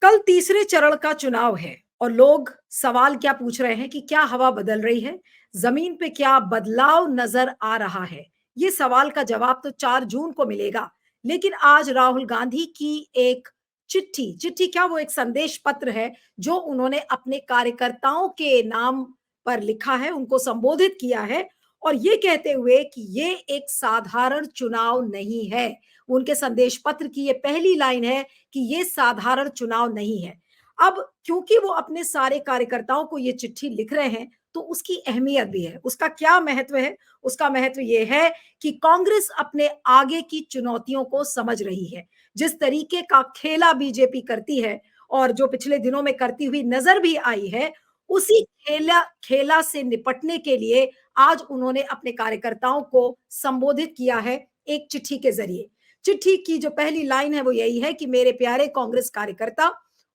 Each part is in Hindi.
कल तीसरे चरण का चुनाव है और लोग सवाल क्या पूछ रहे हैं कि क्या हवा बदल रही है? जमीन पे क्या बदलाव नजर आ रहा है? ये सवाल का जवाब तो 4 जून को मिलेगा। लेकिन आज राहुल गांधी की एक चिट्ठी चिट्ठी क्या, वो एक संदेश पत्र है जो उन्होंने अपने कार्यकर्ताओं के नाम पर लिखा है, उनको संबोधित किया है और ये कहते हुए कि ये एक साधारण चुनाव नहीं है। उनके संदेश पत्र की ये पहली लाइन है कि ये साधारण चुनाव नहीं है। अब क्योंकि वो अपने सारे कार्यकर्ताओं को ये चिट्ठी लिख रहे हैं, तो उसकी अहमियत भी है। उसका क्या महत्व है? उसका महत्व ये है कि कांग्रेस अपने आगे की चुनौतियों को समझ रही है। जिस तरीके का खेला बीजेपी करती है और जो पिछले दिनों में करती हुई नजर भी आई है, उसी खेला खेला से निपटने के लिए आज उन्होंने अपने कार्यकर्ताओं को संबोधित किया है एक चिट्ठी के जरिए। चिट्ठी की जो पहली लाइन है वो यही है कि मेरे प्यारे कांग्रेस कार्यकर्ता,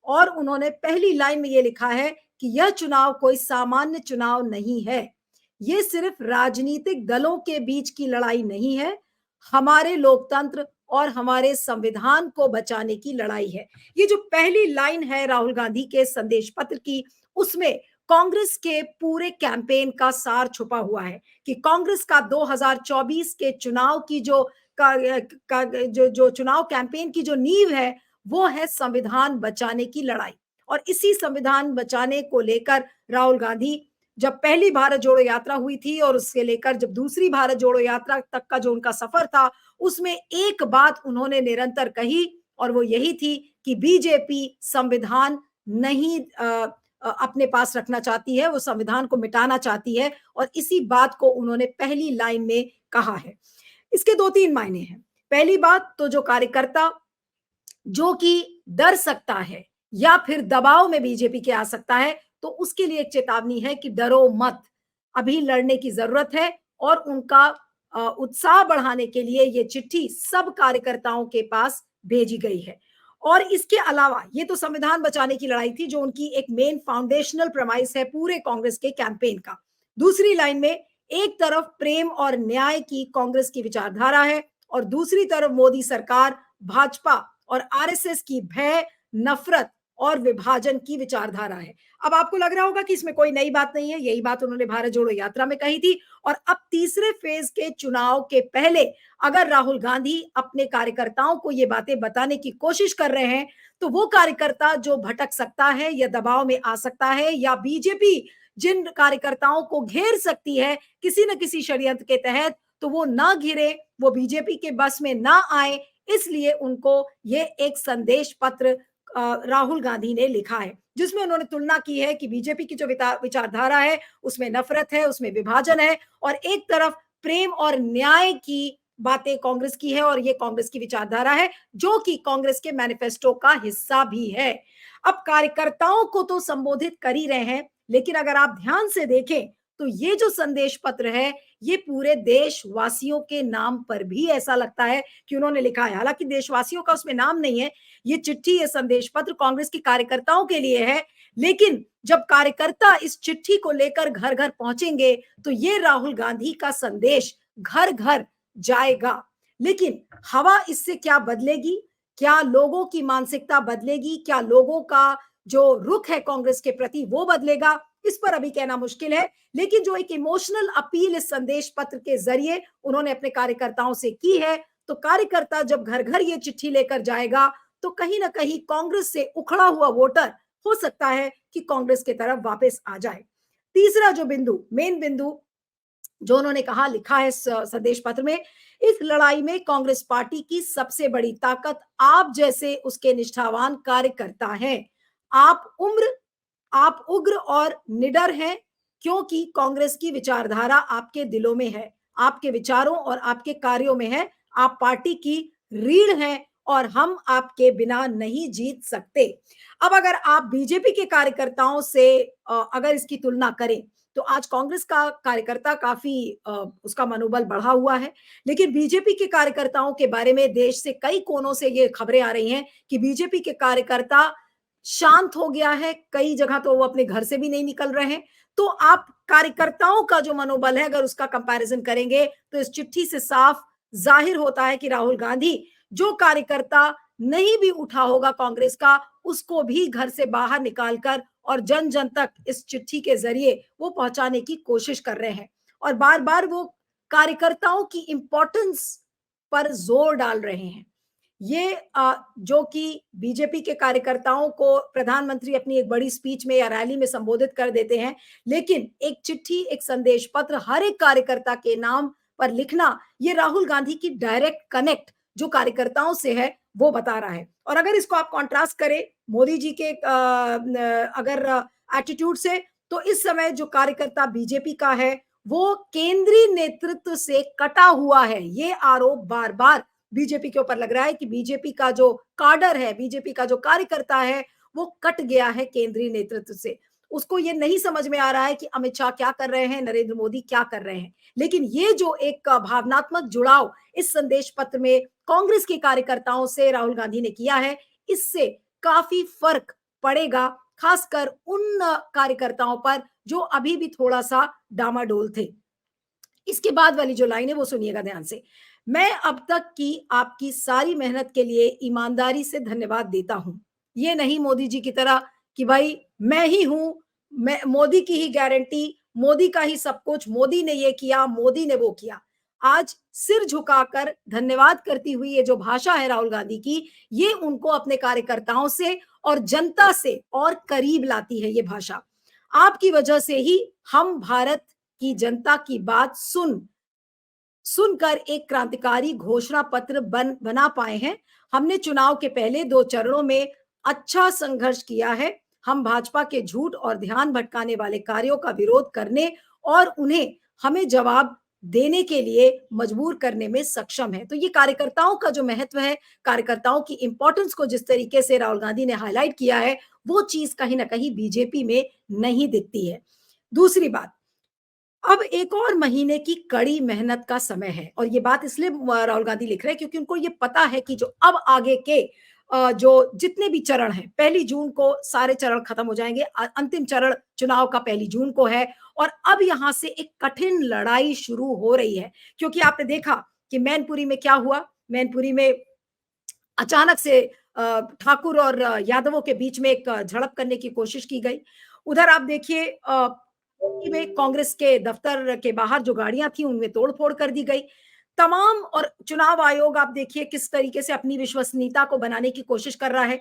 और उन्होंने पहली लाइन में ये लिखा है कि यह चुनाव कोई सामान्य चुनाव नहीं है। ये सिर्फ राजनीतिक दलों के बीच की लड़ाई नहीं है, हमारे लोकतंत्र और हमारे संविधान को बचाने की लड़ाई है। ये जो पहली लाइन है राहुल गांधी के संदेश पत्र की, उसमें कांग्रेस के पूरे कैंपेन का सार छुपा हुआ है कि कांग्रेस का 2024 के चुनाव की जो चुनाव कैंपेन की जो नींव है, वो है संविधान बचाने की लड़ाई। और इसी संविधान बचाने को लेकर राहुल गांधी, जब पहली भारत जोड़ो यात्रा हुई थी और उससे लेकर जब दूसरी भारत जोड़ो यात्रा तक का जो उनका सफर था, उसमें एक बात उन्होंने निरंतर कही और वो यही थी कि बीजेपी संविधान नहीं अपने पास रखना चाहती है, वो संविधान को मिटाना चाहती है। और इसी बात को उन्होंने पहली लाइन में कहा है। इसके 2-3 मायने हैं। पहली बात तो जो कार्यकर्ता जो कि डर सकता है या फिर दबाव में बीजेपी के आ सकता है, तो उसके लिए एक चेतावनी है कि डरो मत, अभी लड़ने की जरूरत है। और उनका उत्साह बढ़ाने के लिए ये चिट्ठी सब कार्यकर्ताओं के पास भेजी गई है। और इसके अलावा ये तो संविधान बचाने की लड़ाई थी जो उनकी एक मेन फाउंडेशनल प्रमाइस है पूरे कांग्रेस के कैंपेन का। दूसरी लाइन में एक तरफ प्रेम और न्याय की कांग्रेस की विचारधारा है और दूसरी तरफ मोदी सरकार, भाजपा और आरएसएस की भय, नफरत और विभाजन की विचारधारा है। अब आपको लग रहा होगा कि इसमें कोई नई बात नहीं है, यही बात उन्होंने भारत जोड़ो यात्रा में कही थी। और अब तीसरे फेज के चुनाव के पहले अगर राहुल गांधी अपने कार्यकर्ताओं को ये बातें बताने की कोशिश कर रहे हैं, तो वो कार्यकर्ता जो भटक सकता है या दबाव में आ सकता है या बीजेपी जिन कार्यकर्ताओं को घेर सकती है किसी न किसी षड्यंत्र के तहत, तो वो ना घिरे, वो बीजेपी के बस में ना आए। इसलिए उनको ये एक संदेश पत्र राहुल गांधी ने लिखा है जिसमें उन्होंने तुलना की है कि बीजेपी की जो विचारधारा है उसमें नफरत है, उसमें विभाजन है, और एक तरफ प्रेम और न्याय की बातें कांग्रेस की है और ये कांग्रेस की विचारधारा है जो कि कांग्रेस के मैनिफेस्टो का हिस्सा भी है। अब कार्यकर्ताओं को तो संबोधित कर ही रहे हैं, लेकिन अगर आप ध्यान से देखें तो ये जो संदेश पत्र है ये पूरे देशवासियों के नाम पर भी ऐसा लगता है कि उन्होंने लिखा है। हालांकि देशवासियों का उसमें नाम नहीं है, ये चिट्ठी, ये संदेश पत्र कांग्रेस के कार्यकर्ताओं के लिए है। लेकिन जब कार्यकर्ता इस चिट्ठी को लेकर घर घर पहुंचेंगे तो ये राहुल गांधी का संदेश घर घर जाएगा। लेकिन हवा इससे क्या बदलेगी? क्या लोगों की मानसिकता बदलेगी? क्या लोगों का जो रुख है कांग्रेस के प्रति वो बदलेगा? इस पर अभी कहना मुश्किल है। लेकिन जो एक इमोशनल अपील इस संदेश पत्र के जरिए उन्होंने अपने कार्यकर्ताओं से की है, तो कार्यकर्ता जब घर घर ये चिट्ठी लेकर जाएगा तो कहीं ना कहीं कांग्रेस से उखड़ा हुआ वोटर हो सकता है कि कांग्रेस की तरफ वापस आ जाए। तीसरा जो बिंदु, मेन बिंदु जो उन्होंने कहा, लिखा है संदेश पत्र में, इस लड़ाई में कांग्रेस पार्टी की सबसे बड़ी ताकत आप जैसे उसके निष्ठावान कार्यकर्ता हैं। आप उग्र और निडर हैं क्योंकि कांग्रेस की विचारधारा आपके दिलों में है, आपके विचारों और आपके कार्यों में है। आप पार्टी की रीढ़ हैं और हम आपके बिना नहीं जीत सकते। अब अगर आप बीजेपी के कार्यकर्ताओं से अगर इसकी तुलना करें तो आज कांग्रेस का कार्यकर्ता काफी उसका मनोबल बढ़ा हुआ है। लेकिन बीजेपी के कार्यकर्ताओं के बारे में देश से कई कोनों से ये खबरें आ रही हैं कि बीजेपी के कार्यकर्ता शांत हो गया है, कई जगह तो वो अपने घर से भी नहीं निकल रहे हैं। तो आप कार्यकर्ताओं का जो मनोबल है अगर उसका कंपैरिजन करेंगे तो इस चिट्ठी से साफ जाहिर होता है कि राहुल गांधी जो कार्यकर्ता नहीं भी उठा होगा कांग्रेस का, उसको भी घर से बाहर निकालकर और जन जन तक इस चिट्ठी के जरिए वो पहुंचाने की कोशिश कर रहे हैं। और बार बार वो कार्यकर्ताओं की इंपॉर्टेंस पर जोर डाल रहे हैं। ये जो कि बीजेपी के कार्यकर्ताओं को प्रधानमंत्री अपनी एक बड़ी स्पीच में या रैली में संबोधित कर देते हैं, लेकिन एक चिट्ठी, एक संदेश पत्र हर एक कार्यकर्ता के नाम पर लिखना, ये राहुल गांधी की डायरेक्ट कनेक्ट जो कार्यकर्ताओं से है, वो बता रहा है। और अगर इसको आप कॉन्ट्रास्ट करें मोदी जी के अगर एटीट्यूड से, तो इस समय जो कार्यकर्ता बीजेपी का है, वो केंद्रीय नेतृत्व से कटा हुआ है। ये आरोप बार-बार बीजेपी के ऊपर लग रहा है कि बीजेपी का जो काडर है, बीजेपी का जो कार्यकर्ता है, वो कट गया है केंद्रीय नेतृत्व से। उसको ये नहीं समझ में आ रहा है कि अमित शाह क्या कर रहे हैं, नरेंद्र मोदी क्या कर रहे हैं। लेकिन ये जो एक भावनात्मक जुड़ाव इस संदेश पत्र में कांग्रेस के कार्यकर्ताओं से राहुल गांधी ने किया है, इससे काफी फर्क पड़ेगा, खासकर उन कार्यकर्ताओं पर जो अभी भी थोड़ा-सा डामाडोल थे। इसके बाद वाली जो लाइन है वो सुनिएगा ध्यान से। मैं अब तक की आपकी सारी मेहनत के लिए ईमानदारी से धन्यवाद देता हूँ। ये नहीं मोदी जी की तरह कि भाई मैं ही हूँ, मैं मोदी की ही गारंटी, मोदी का ही सब कुछ, मोदी ने ये किया, मोदी ने वो किया। आज सिर झुकाकर धन्यवाद करती हुई ये जो भाषा है राहुल गांधी की, ये उनको अपने कार्यकर्ताओं से और जनता से और करीब लाती है ये भाषा। आपकी वजह से ही हम भारत की जनता की बात सुनकर एक क्रांतिकारी घोषणा पत्र बना पाए हैं। हमने चुनाव के पहले 2 चरणों में अच्छा संघर्ष किया है। हम भाजपा के झूठ और ध्यान भटकाने वाले कार्यों का विरोध करने और उन्हें हमें जवाब देने के लिए मजबूर करने में सक्षम है। तो ये कार्यकर्ताओं का जो महत्व है, कार्यकर्ताओं की इंपॉर्टेंस को जिस तरीके से राहुल गांधी ने हाइलाइट किया है, वो चीज़ कहीं न कहीं बीजेपी में नहीं दिखती है। दूसरी बात, अब 1 और महीने की कड़ी मेहनत का समय है और ये बात इसलिए राहुल गांधी लिख रहे हैं क्योंकि उनको ये पता है कि जो अब आगे के जो जितने भी चरण हैं, 1 जून को सारे चरण खत्म हो जाएंगे। अंतिम चरण चुनाव का 1 जून को है और अब यहाँ से एक कठिन लड़ाई शुरू हो रही है क्योंकि आपने देखा कि मैनपुरी में क्या हुआ। मैनपुरी में अचानक से ठाकुर और यादवों के बीच में एक झड़प करने की कोशिश की गई। उधर आप देखिए में कांग्रेस के दफ्तर के बाहर जो गाड़ियां थी उनमें तोड़-फोड़ कर दी गई। तमाम और चुनाव आयोग आप देखिए किस तरीके से अपनी विश्वसनीयता को बनाने की कोशिश कर रहा है।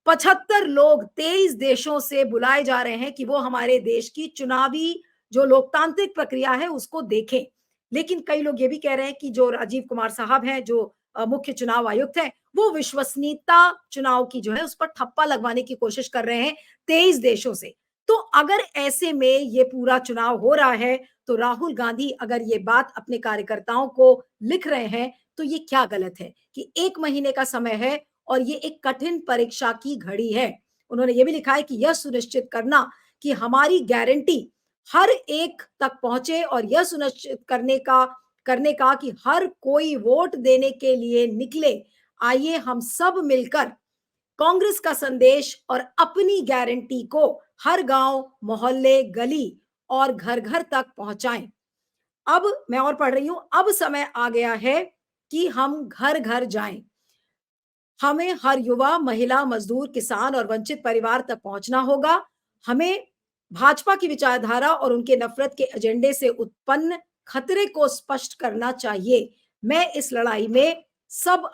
75 लोग 23 देशों से बुलाए जा रहे हैं कि वो हमारे देश की चुनावी जो लोकतांत्रिक प्रक्रिया है उसको देखें। लेकिन कई लोग ये भी कह रहे हैं कि जो राजीव कुमार साहब हैं, जो मुख्य चुनाव आयुक्त हैं, वो विश्वसनीयता चुनाव की जो है उस पर ठप्पा लगवाने की कोशिश कर रहे हैं 23 देशों से। तो अगर ऐसे में ये पूरा चुनाव हो रहा है, तो राहुल गांधी अगर ये बात अपने कार्यकर्ताओं को लिख रहे हैं, तो ये क्या गलत है कि 1 महीने का समय है और ये एक कठिन परीक्षा की घड़ी है। उन्होंने ये भी लिखा है कि यह सुनिश्चित करना कि हमारी गारंटी हर एक तक पहुंचे और यह सुनिश्चित करने का कि हर कोई वोट देने के लिए निकले। आइए हम सब मिलकर कांग्रेस का संदेश और अपनी गारंटी को हर गांव, मोहल्ले, गली और घर-घर तक पहुंचाएं। अब मैं और पढ़ रही हूं, अब समय आ गया है कि हम घर-घर जाएं। हमें हर युवा, महिला, मजदूर, किसान और वंचित परिवार तक पहुंचना होगा। हमें भाजपा की विचारधारा और उनके नफरत के एजेंडे से उत्पन्न खतरे को स्पष्ट करना चाहिए। मैं इस लड़ाई में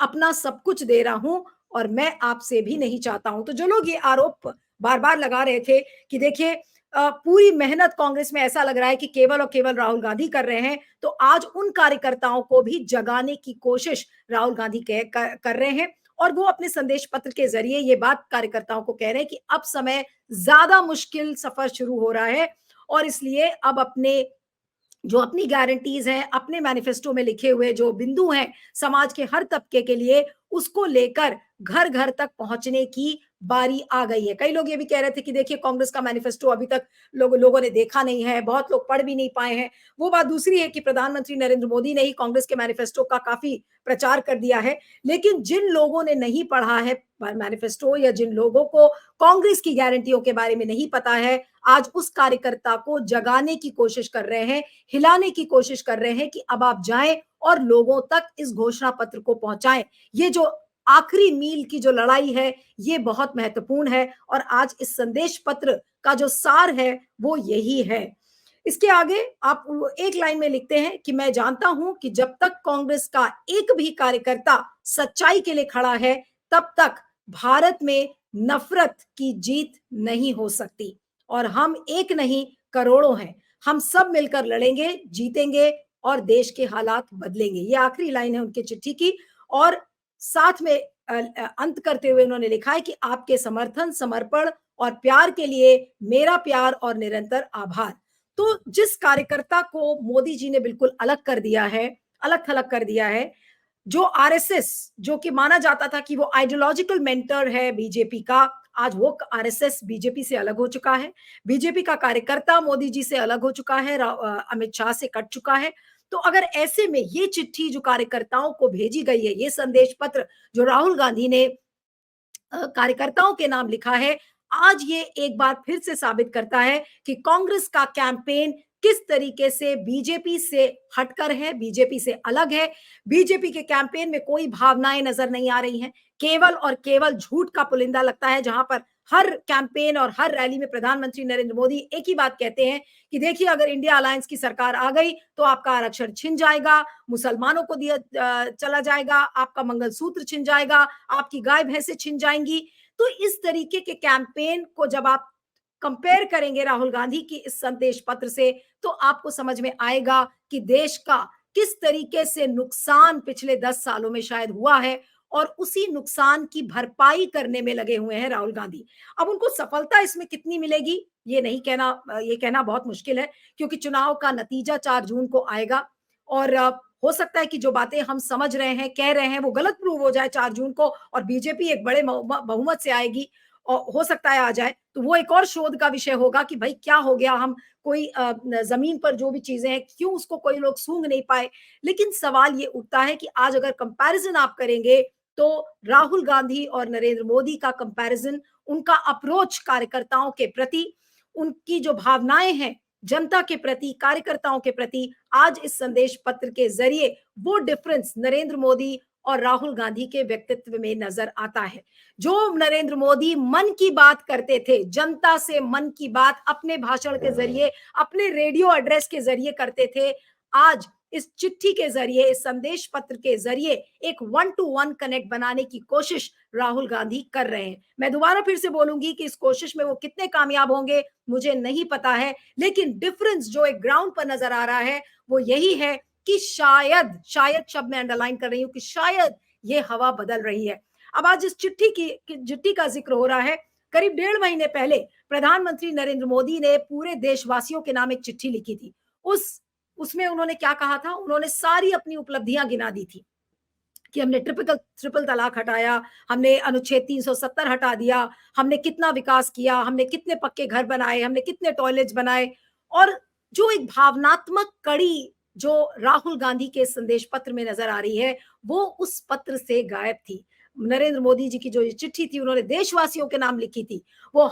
अपना सब कुछ दे रहा हूं और मैं आपसे भी नहीं चाहता हूं। तो जो लोग ये आरोप बार-बार लगा रहे थे कि देखिए पूरी मेहनत कांग्रेस में ऐसा लग रहा है कि केवल और केवल राहुल गांधी कर रहे हैं, तो आज उन कार्यकर्ताओं को भी जगाने की कोशिश राहुल गांधी कर रहे हैं और वो अपने संदेश पत्र के जरिए ये बात कार्यकर्ताओं को कह रहे हैं कि अब समय ज्यादा मुश्किल सफर शुरू हो रहा है और इसलिए अब अपनी गारंटीज हैं, अपने मैनिफेस्टो में लिखे हुए जो बिंदु हैं समाज के हर तबके के लिए, उसको लेकर घर घर तक पहुंचने की बारी आ गई है। कई लोग ये भी कह रहे थे कि देखिए कांग्रेस का मैनिफेस्टो अभी तक लोगों ने देखा नहीं है, बहुत लोग पढ़ भी नहीं पाए हैं। वो बात दूसरी है कि प्रधानमंत्री नरेंद्र मोदी ने ही कांग्रेस के मैनिफेस्टो का काफी प्रचार कर दिया है, लेकिन जिन लोगों ने नहीं पढ़ा है मैनिफेस्टो या जिन लोगों को कांग्रेस की गारंटियों के बारे में नहीं पता है, आज उस कार्यकर्ता को जगाने की कोशिश कर रहे हैं, हिलाने की कोशिश कर रहे हैं कि अब आप जाएं और लोगों तक इस घोषणा पत्र को पहुंचाएं। ये जो आखिरी मील की जो लड़ाई है ये बहुत महत्वपूर्ण है और आज इस संदेश पत्र का जो सार है वो यही है। इसके आगे आप एक लाइन में लिखते हैं कि मैं जानता हूं कि जब तक कांग्रेस का एक भी कार्यकर्ता सच्चाई के लिए खड़ा है तब तक भारत में नफरत की जीत नहीं हो सकती और हम एक नहीं करोड़ों हैं। हम सब मिलकर लड़ेंगे, जीतेंगे और देश के हालात बदलेंगे। ये आखिरी लाइन है उनकी चिट्ठी की और साथ में अंत करते हुए उन्होंने लिखा है कि आपके समर्थन, समर्पण और प्यार के लिए मेरा प्यार और निरंतर आभार। तो जिस कार्यकर्ता को मोदी जी ने बिल्कुल अलग कर दिया है, अलग-थलग कर दिया है, जो आरएसएस, जो कि माना जाता था कि वो आइडियोलॉजिकल मेंटर है बीजेपी का, आज वो आरएसएस बीजेपी से अलग हो चुका है। बीजेपी का कार्यकर्ता मोदी जी से अलग हो चुका है, अमित शाह से कट चुका है। तो अगर ऐसे में ये चिट्ठी जो कार्यकर्ताओं को भेजी गई है, ये संदेश पत्र जो राहुल गांधी ने कार्यकर्ताओं के नाम लिखा है, आज ये एक बार फिर से साबित करता है कि कांग्रेस का कैंपेन किस तरीके से बीजेपी से हटकर है, बीजेपी से अलग है। बीजेपी के कैंपेन में कोई भावनाएं नजर नहीं आ रही हैं, केवल और केवल झूठ का पुलिंदा लगता है, जहां पर हर कैंपेन और हर रैली में प्रधानमंत्री नरेंद्र मोदी एक ही बात कहते हैं कि देखिए अगर इंडिया अलायंस की सरकार आ गई तो आपका आरक्षण छिन जाएगा, मुसलमानों को दिया चला जाएगा, आपका मंगलसूत्र छिन जाएगा, आपकी गाय भैंसे छिन जाएंगी। तो इस तरीके के कैंपेन को जब आप कंपेयर करेंगे राहुल गांधी की इस संदेश पत्र से तो आपको समझ में आएगा कि देश का किस तरीके से नुकसान पिछले 10 सालों में शायद हुआ है और उसी नुकसान की भरपाई करने में लगे हुए हैं राहुल गांधी। अब उनको सफलता इसमें कितनी मिलेगी ये नहीं कहना, ये कहना बहुत मुश्किल है क्योंकि चुनाव का नतीजा 4 जून को आएगा और हो सकता है कि जो बातें हम समझ रहे हैं, कह रहे हैं वो गलत प्रूव हो जाए 4 जून को और बीजेपी एक बड़े बहुमत से आएगी और हो सकता है आ जाए। तो वो एक और शोध का विषय होगा कि भाई क्या हो गया, हम कोई जमीन पर जो भी चीजें हैं क्यों उसको कोई लोग सूंघ नहीं पाए। लेकिन सवाल ये उठता है कि आज अगर कंपैरिजन आप करेंगे तो राहुल गांधी और नरेंद्र मोदी का कंपैरिजन, उनका अप्रोच कार्यकर्ताओं के प्रति, उनकी जो भावनाएं हैं जनता के प्रति, कार्यकर्ताओं के प्रति, आज इस संदेश पत्र के जरिए वो डिफरेंस नरेंद्र मोदी और राहुल गांधी के व्यक्तित्व में नजर आता है। जो नरेंद्र मोदी मन की बात करते थे, जनता से मन की बात अपने भाषण के जरिए, अपने रेडियो एड्रेस के जरिए करते थे, आज इस चिट्ठी के जरिए, इस संदेश पत्र के जरिए एक 1-to-1 कनेक्ट बनाने की कोशिश राहुल गांधी कर रहे हैं। मैं दोबारा फिर से बोलूंगी कि इस कोशिश में वो कितने कामयाब होंगे मुझे नहीं पता है, लेकिन डिफरेंस जो एक ग्राउंड पर नजर आ रहा है वो यही है कि शायद, शायद शब्द मैं अंडरलाइन कर रही हूं कि शायद ये हवा बदल रही है। अब आज इस चिट्ठी का जिक्र हो रहा है, करीब 1.5 महीने पहले प्रधानमंत्री नरेंद्र मोदी ने पूरे देशवासियों के नाम एक चिट्ठी लिखी थी। उसमें उन्होंने क्या कहा था, उन्होंने सारी अपनी उपलब्धियां गिना दी थी कि हमने ट्रिपल तलाक हटाया, हमने अनुच्छेद 370 हटा दिया, हमने कितना विकास किया, हमने कितने पक्के घर बनाए, हमने कितने टॉयलेट्स बनाए। और जो एक भावनात्मक कड़ी जो राहुल गांधी के संदेश पत्र में नजर आ रही है वो उस पत्र से गायब थी। नरेंद्र मोदी जी की जो चिट्ठी थी उन्होंने देशवासियों के नाम लिखी थी, वो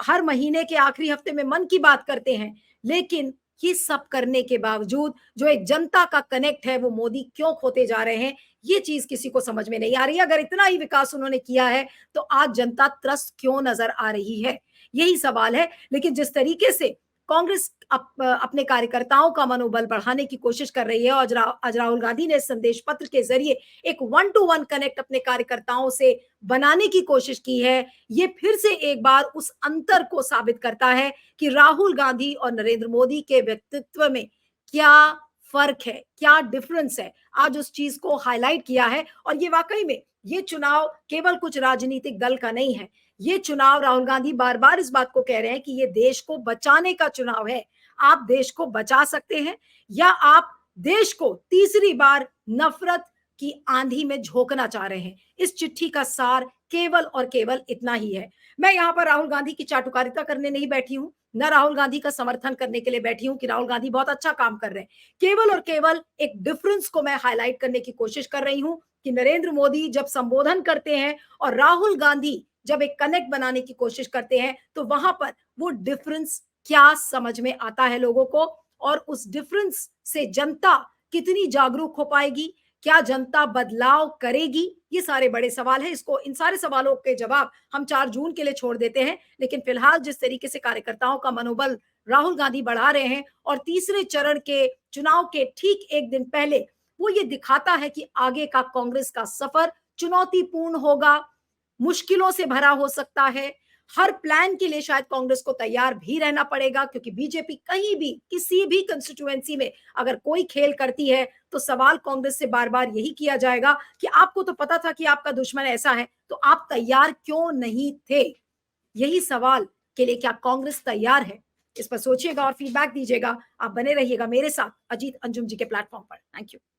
हर महीने के आखिरी हफ्ते में मन की बात करते हैं, लेकिन ये सब करने के बावजूद जो एक जनता का कनेक्ट है वो मोदी क्यों खोते जा रहे हैं, ये चीज किसी को समझ में नहीं आ रही है। अगर इतना ही विकास उन्होंने किया है तो आज जनता त्रस्त क्यों नजर आ रही है, यही सवाल है। लेकिन जिस तरीके से कांग्रेस अपने कार्यकर्ताओं का मनोबल बढ़ाने की कोशिश कर रही है और आज राहुल गांधी ने संदेश पत्र के जरिए एक 1-to-1 कनेक्ट अपने कार्यकर्ताओं से बनाने की कोशिश की है, ये फिर से एक बार उस अंतर को साबित करता है कि राहुल गांधी और नरेंद्र मोदी के व्यक्तित्व में क्या फर्क है, क्या डिफरेंस है। आज उस चीज को हाईलाइट किया है और ये वाकई में ये चुनाव केवल कुछ राजनीतिक दल का नहीं है, ये चुनाव राहुल गांधी बार बार इस बात को कह रहे हैं कि ये देश को बचाने का चुनाव है। आप देश को बचा सकते हैं या आप देश को तीसरी बार नफरत की आंधी में झोंकना चाह रहे हैं। इस चिट्ठी का सार केवल और केवल इतना ही है। मैं यहाँ पर राहुल गांधी की चाटुकारिता करने नहीं बैठी हूं, न राहुल गांधी का समर्थन करने के लिए बैठी हूं कि राहुल गांधी बहुत अच्छा काम कर रहे हैं। केवल और केवल एक डिफरेंस को मैं हाईलाइट करने की कोशिश कर रही हूं कि नरेंद्र मोदी जब संबोधन करते हैं और राहुल गांधी जब एक कनेक्ट बनाने की कोशिश करते हैं तो वहां पर वो डिफरेंस क्या समझ में आता है लोगों को और उस डिफरेंस से जनता कितनी जागरूक हो पाएगी, क्या जनता बदलाव करेगी? ये सारे बड़े सवाल हैं। इसको इन सारे सवालों के जवाब हम 4 जून के लिए छोड़ देते हैं। लेकिन फिलहाल जिस तरीके से कार्यकर्ताओं का मनोबल राहुल गांधी बढ़ा रहे हैं और तीसरे चरण के चुनाव के ठीक 1 दिन पहले वो ये दिखाता है कि आगे का कांग्रेस का सफर चुनौतीपूर्ण होगा, मुश्किलों से भरा हो सकता है। हर प्लान के लिए शायद कांग्रेस को तैयार भी रहना पड़ेगा, क्योंकि बीजेपी कहीं भी किसी भी कंस्टिट्यूएंसी में अगर कोई खेल करती है तो सवाल कांग्रेस से बार-बार यही किया जाएगा कि आपको तो पता था कि आपका दुश्मन ऐसा है, तो आप तैयार क्यों नहीं थे? यही सवाल के लिए क्या कांग्रेस तैयार है? इस पर सोचिएगा और फीडबैक दीजिएगा। आप बने रहिएगा मेरे साथ अजीत अंजुम जी के प्लेटफॉर्म पर। Thank you.